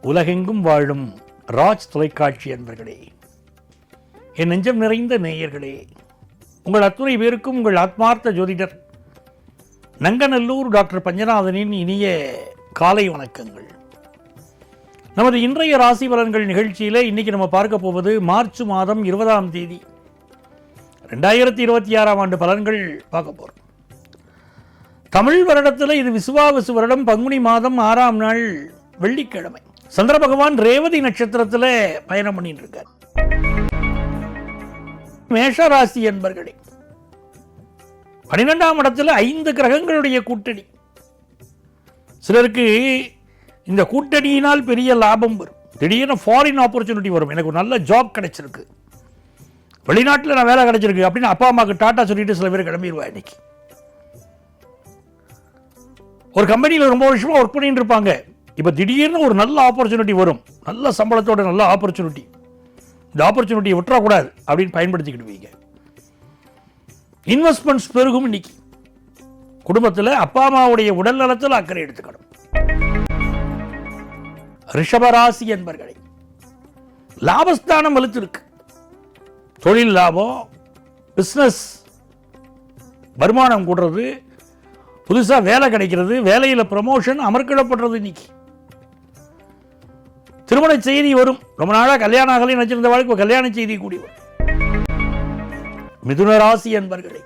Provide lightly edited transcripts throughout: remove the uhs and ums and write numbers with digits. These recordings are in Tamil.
உலகெங்கும் வாழும் ராஜ் தொலைக்காட்சி அன்பர்களே, என் நெஞ்சம் நிறைந்த நேயர்களே, உங்கள் அத்துணை பேருக்கும் உங்கள் ஆத்மார்த்த ஜோதிடர் நங்கநல்லூர் டாக்டர் பஞ்சநாதனின் இனிய காலை வணக்கங்கள். நமது இன்றைய ராசி பலன்கள் நிகழ்ச்சியில் இன்னைக்கு நம்ம பார்க்க போவது மார்ச் மாதம் 20ஆம் தேதி 2026ஆம் ஆண்டு பலன்கள் பார்க்க போகிறோம். தமிழ் வருடத்தில் இது விசுவாவசு வருடம், பங்குனி மாதம் 6ஆம் நாள் வெள்ளிக்கிழமை. சந்திர பகவான் ரேவதி நட்சத்திரத்தில் பயணம் பண்ணிட்டு இருக்கார். மேஷராசி என்பர்களே, 12ஆம் இடத்துல 5 கிரகங்களுடைய கூட்டணி. சிலருக்கு இந்த கூட்டணியினால் பெரிய லாபம் வரும். திடீர்னு ஃபாரின் ஆப்பர்ச்சுனிட்டி வரும். எனக்கு ஒரு நல்ல ஜாப் கிடைச்சிருக்கு, வெளிநாட்டில் நான் வேலை கிடைச்சிருக்கு அப்படின்னு அப்பா அம்மாவுக்கு டாட்டா சொல்லிட்டு சில பேர் கிளம்பிடுவா. இன்னைக்கு ஒரு கம்பெனியில் ரொம்ப வருஷமாக ஒர்க் பண்ணிட்டு இருப்பாங்க. இப்போ திடீர்னு ஒரு நல்ல ஆப்பர்ச்சுனிட்டி வரும், நல்ல சம்பளத்தோட நல்ல ஆப்பர்ச்சுனிட்டி. இந்த ஆப்பர்ச்சுனிட்டியை விட்டுறக்கூடாது அப்படின்னு பயன்படுத்திக்கிடுவீங்க. இன்வெஸ்ட்மெண்ட்ஸ் பெருகும். இன்னைக்கு குடும்பத்தில் அப்பா அம்மாவுடைய உடல் நலத்தில் அக்கறை எடுத்துக்கணும். ரிஷபராசி என்பர்களை, லாபஸ்தானம் வலுத்திருக்கு. தொழில் லாபம், பிஸ்னஸ் வருமானம் கூடுறது, புதுசாக வேலை கிடைக்கிறது, வேலையில் ப்ரமோஷன் அமர்க்கிடப்படுறது. இன்னைக்கு திருமண செய்தி வரும். ரொம்ப நாளாக கல்யாணம் ஆகலை நினைச்சிருந்த வாழ்க்கை கல்யாண செய்தி கூடி வரும். மிதுன ராசி என்பர்களே,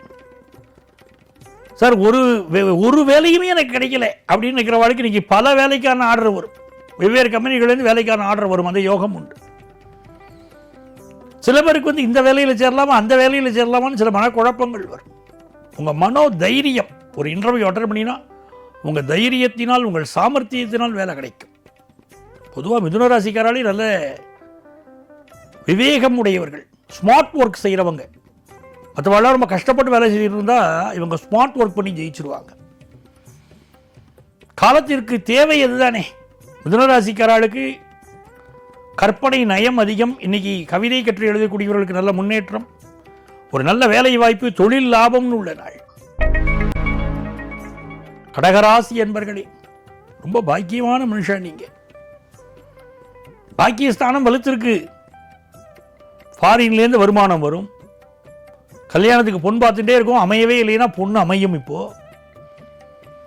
சார் ஒரு வேலையுமே எனக்கு கிடைக்கல அப்படின்னு நினைக்கிற வாழ்க்கை இன்னைக்கு பல வேலைக்கான ஆர்டர் வரும். வெவ்வேறு கம்பெனிகளிலிருந்து வேலைக்கான ஆர்டர் வரும். அந்த யோகம் உண்டு. சில பேருக்கு இந்த வேலையில் சேரலாமா அந்த வேலையில் சேரலாமான்னு சில மனக்குழப்பங்கள் வரும். உங்கள் மனோ தைரியம், ஒரு இன்டர்வியூ அட்டெண்ட் பண்ணினா உங்கள் தைரியத்தினால் உங்கள் சாமர்த்தியத்தினால் வேலை கிடைக்கும். பொதுவாக மிதுன ராசிக்காராலே நல்ல விவேகம் உடையவர்கள், ஸ்மார்ட் ஒர்க் செய்கிறவங்க. மற்றவெல்லாம் ரொம்ப கஷ்டப்பட்டு வேலை செய்துட்டு இருந்தால் இவங்க ஸ்மார்ட் ஒர்க் பண்ணி ஜெயிச்சிருவாங்க. காலத்திற்கு தேவை அதுதானே. மிதுன ராசிக்காரர்களுக்கு கற்பனை நயம் அதிகம். இன்னைக்கு கவிதை கற்று எழுதக்கூடியவர்களுக்கு நல்ல முன்னேற்றம், ஒரு நல்ல வேலை வாய்ப்பு, தொழில் லாபம்னு உள்ள நாள். கடகராசி என்பர்களே, ரொம்ப பாக்கியமான மனுஷன் நீங்க. பாக்கியஸ்தானம் வலுத்திருக்கு. ஃபாரின்லேருந்து வருமானம் வரும். கல்யாணத்துக்கு பொண்ணு பார்த்துட்டே இருக்கும், அமையவே இல்லைன்னா பொண்ணு அமையும். இப்போ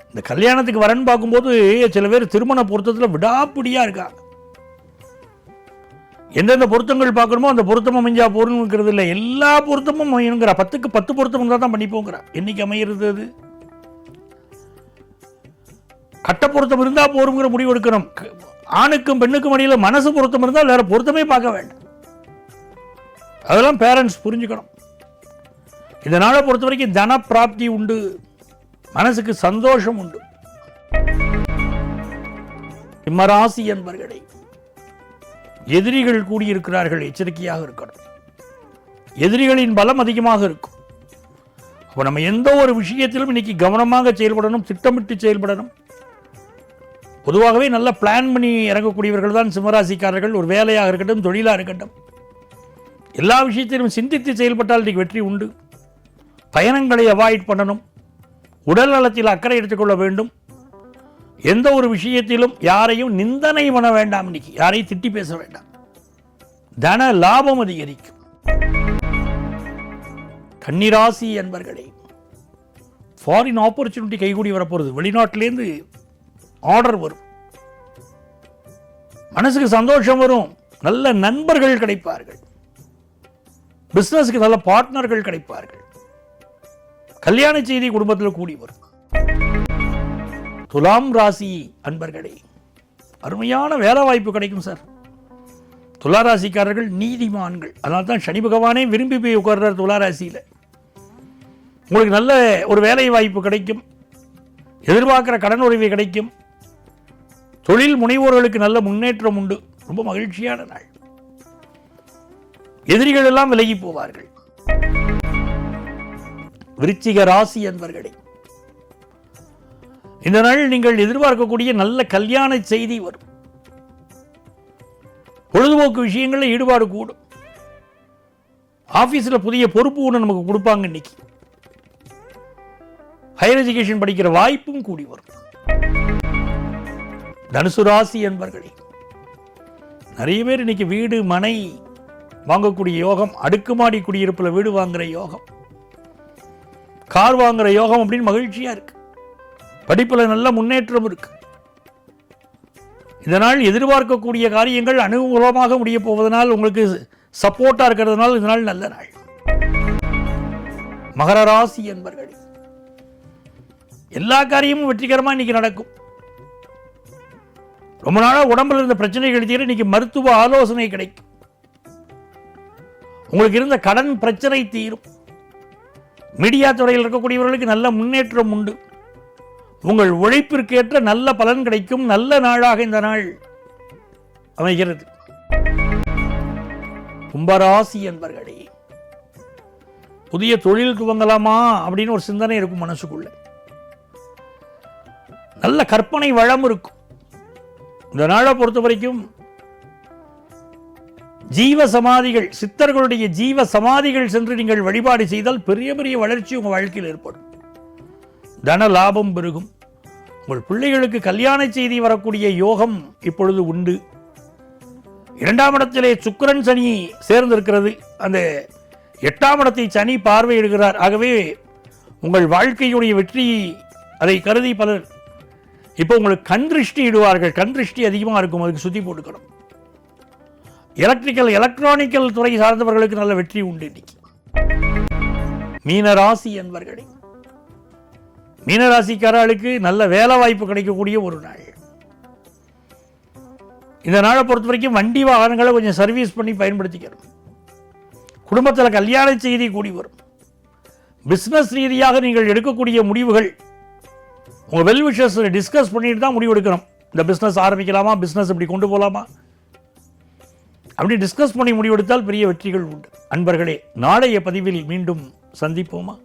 இந்த கல்யாணத்துக்கு வரன்னு பார்க்கும்போது சில பேர் திருமண பொருத்தத்தில் விடாப்பிடியா இருக்கா. எந்தெந்த பொருத்தங்கள் பார்க்கணுமோ அந்த பொருத்தம் அமைஞ்சா போறணுங்கிறது இல்லை, எல்லா பொருத்தமும் அமையணுங்கிற. 10க்கு 10 பொருத்தம் இருந்தால் தான் பண்ணிப்போங்கிற. என்னைக்கு அமையிறது அது? கட்ட பொருத்தம் இருந்தால் போருங்கிற முடிவு எடுக்கணும். ஆணுக்கும் பெண்ணுக்கும் இடையில் மனசு பொருத்தம் இருந்தால் வேற பொருத்தமே பார்க்க வேண்டாம். அதெல்லாம் பேரண்ட்ஸ் புரிஞ்சுக்கணும். இந்த நாளை பொறுத்த வரைக்கும் தன பிராப்தி உண்டு, மனசுக்கு சந்தோஷம் உண்டு. சிம்மராசி என்பர்களே, எதிரிகள் கூடியிருக்கிறார்கள், எச்சரிக்கையாக இருக்கணும். எதிரிகளின் பலம் அதிகமாக இருக்கும். அப்போ நம்ம எந்த ஒரு விஷயத்திலும் இன்னைக்கு கவனமாக செயல்படணும், திட்டமிட்டு செயல்படணும். பொதுவாகவே நல்ல பிளான் பண்ணி இறங்கக்கூடியவர்கள் தான் சிம்மராசிக்காரர்கள். ஒரு வேலையாக இருக்கட்டும், தொழிலாக இருக்கட்டும், எல்லா விஷயத்திலும் சிந்தித்து செயல்பட்டால் இன்றைக்கு வெற்றி உண்டு. பயணங்களை அவாய்ட் பண்ணணும். உடல் நலத்தில் அக்கறை எடுத்துக்கொள்ள வேண்டும். எந்த ஒரு விஷயத்திலும் யாரையும் நிந்தனை பண்ண வேண்டாம். இன்னைக்கு யாரையும் திட்டி பேச வேண்டாம். தன லாபம் அதிகரிக்கும். கன்னிராசி என்பர்களே, ஃபாரின் ஆப்பர்ச்சுனிட்டி கைகூடி வரப்போகிறது. வெளிநாட்டிலேருந்து ஆர்டர் வரும், மனசுக்கு சந்தோஷம் வரும். நல்ல நண்பர்கள் கிடைப்பார்கள். பிசினஸ்க்கு நல்ல பார்ட்னர்கள் கிடைப்பார்கள். கல்யாண செய்தி குடும்பத்தில் கூடி வரும். துலாம் ராசி அன்பர்களே, அருமையான வேலை வாய்ப்பு கிடைக்கும் சார். துலா ராசிக்காரர்கள் நீதிமான்கள். அதனால தான் சனி பகவானே விரும்பி போய் உட்கார்றார் துலா ராசியில். உங்களுக்கு நல்ல ஒரு வேலை வாய்ப்பு கிடைக்கும். எதிர்பார்க்கிற கடன் உதவி கிடைக்கும். தொழில் முனைவோர்களுக்கு நல்ல முன்னேற்றம் உண்டு. ரொம்ப மகிழ்ச்சியான நாள். எதிரிகள் எல்லாம் விலகி போவார்கள். விருச்சிக ராசி என்பர்களே, இந்த நாள் நீங்கள் எதிர்பார்க்கக்கூடிய நல்ல கல்யாண செய்தி வரும். பொழுதுபோக்கு விஷயங்களில் ஈடுபாடு கூடும். ஆபீஸில் புதிய பொறுப்பு ஒன்று நமக்கு கொடுப்பாங்க. இன்னைக்கு ஹையர் எஜுகேஷன் படிக்கிற வாய்ப்பும் கூடி வரும். தனுசு ராசி என்பர்களே, நிறைய பேர் இன்னைக்கு வீடு மனை வாங்கக்கூடிய யோகம், அடுக்குமாடி குடியிருப்புல வீடு வாங்குற யோகம், கார் வாங்குற யோகம் அப்படின்னு மகிழ்ச்சியா இருக்கு. படிப்புல நல்ல முன்னேற்றம் இருக்கு. இதனால் எதிர்பார்க்கக்கூடிய காரியங்கள் அனுகூலமாக முடிய போவதனால், உங்களுக்கு சப்போர்ட்டா இருக்கிறதுனால இதனால் நல்ல நாள். மகர ராசி என்பர்கள் எல்லா காரியமும் வெற்றிகரமா இன்னைக்கு நடக்கும். ரொம்ப நாளா உடம்புல இருந்த பிரச்சனைகள் தீர இன்னைக்கு மருத்துவ ஆலோசனை கிடைக்கும். உங்களுக்கு இருந்த கடன் பிரச்சனை தீரும். மீடியா துறையில் இருக்கக்கூடியவர்களுக்கு நல்ல முன்னேற்றம் உண்டு. உங்கள் உழைப்பிற்கேற்ற நல்ல பலன் கிடைக்கும். நல்ல நாளாக இந்த நாள் அமைகிறது. கும்பராசி என்பர்களே, புதிய தொழில் துவங்கலாமா அப்படின்னு ஒரு சிந்தனை இருக்கும் மனசுக்குள்ள. நல்ல கற்பனை வளம் இருக்கும். இந்த நாளை பொறுத்த வரைக்கும் ஜீவ சமாதிகள், சித்தர்களுடைய ஜீவ சமாதிகள் சென்று நீங்கள் வழிபாடு செய்தால் பெரிய பெரிய வளர்ச்சி உங்கள் வாழ்க்கையில் ஏற்படும். தன லாபம் பெருகும். உங்கள் பிள்ளைகளுக்கு கல்யாண செய்தி வரக்கூடிய யோகம் இப்பொழுது உண்டு. 2ஆம் இடத்திலே சுக்கிரன் சனி சேர்ந்திருக்கிறது. அந்த 8ஆம் இடத்தை சனி பார்வையிடுகிறார். ஆகவே உங்கள் வாழ்க்கையுடைய வெற்றி அதை கருதி பலர் இப்போ உங்களுக்கு கண் திருஷ்டி இடுவார்கள். கண் திருஷ்டி அதிகமாக இருக்கும், அதுக்கு சுத்தி போட்டுக்கணும். எலக்ட்ரிக்கல் எலக்ட்ரானிக்கல் துறை சார்ந்தவர்களுக்கு நல்ல வெற்றி உண்டு இன்னைக்கு. மீனராசி என்பர்களே, மீனராசிக்காரர்களுக்கு நல்ல வேலை வாய்ப்பு கிடைக்கக்கூடிய ஒரு நாள். இந்த நாளை பொறுத்த வரைக்கும் வண்டி வாகனங்களை கொஞ்சம் சர்வீஸ் பண்ணி பயன்படுத்திக்கணும். குடும்பத்தில் கல்யாண செய்தி கூடி வரும். பிஸ்னஸ் ரீதியாக நீங்கள் எடுக்கக்கூடிய முடிவுகள் உங்கள் வெல் விஷஸ் டிஸ்கஸ் பண்ணிட்டு தான் முடிவு எடுக்கணும். இந்த பிஸ்னஸ் ஆரம்பிக்கலாமா, பிஸ்னஸ் இப்படி கொண்டு போகலாமா அப்படி டிஸ்கஸ் பண்ணி முடிவெடுத்தால் பெரிய வெற்றிகள் உண்டு. அன்பர்களே, நாளைய பதிவில் மீண்டும் சந்திப்போமா?